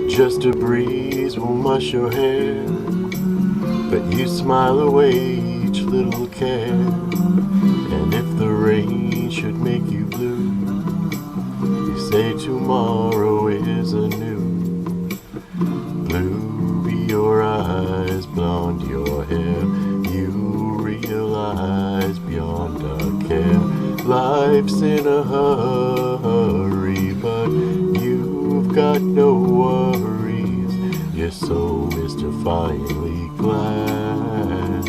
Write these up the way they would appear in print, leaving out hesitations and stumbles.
Just a breeze will mush your hair, but you smile away each little care. And if the rain should make you blue, you say tomorrow is anew. Blue be your eyes, blonde your hair, you realize beyond a care. Life's in a hurry, but you've got no worries. You're so mystifyingly glad.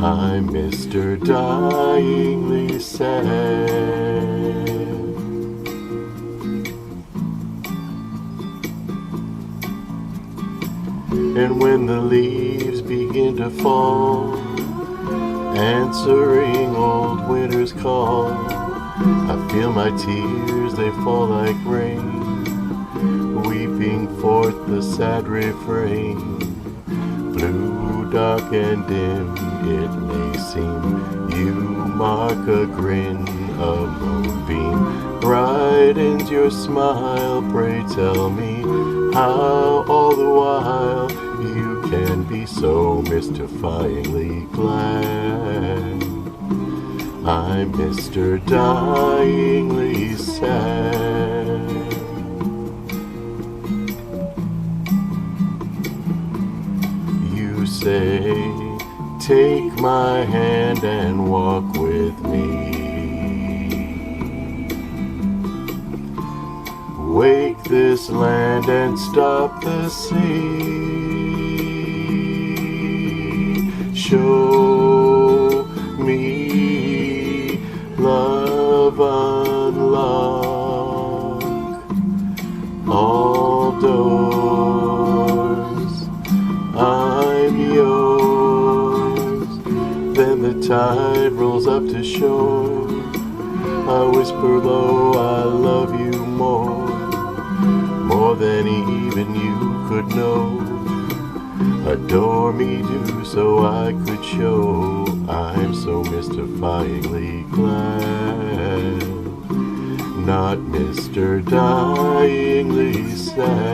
I'm Mr. Dieingly sad. And when the leaves begin to fall, answering old winter's call, I feel my tears, they fall like rain, weeping forth the sad refrain. Blue, dark and dim it may seem, you mark a grin, a moonbeam brightens your smile. Pray tell me how all the while you can be so mystifyingly glad. I'm Mr. Dieingly sad. You say, take my hand and walk with me. Wake this land and stop the sea. Show me love, unlock all doors. I'm yours. Then the tide rolls up to shore. I whisper low, I love you more than even you could know. Adore me, do so I could show. I'm so mystifyingly glad, not Mr. Dieingly sad.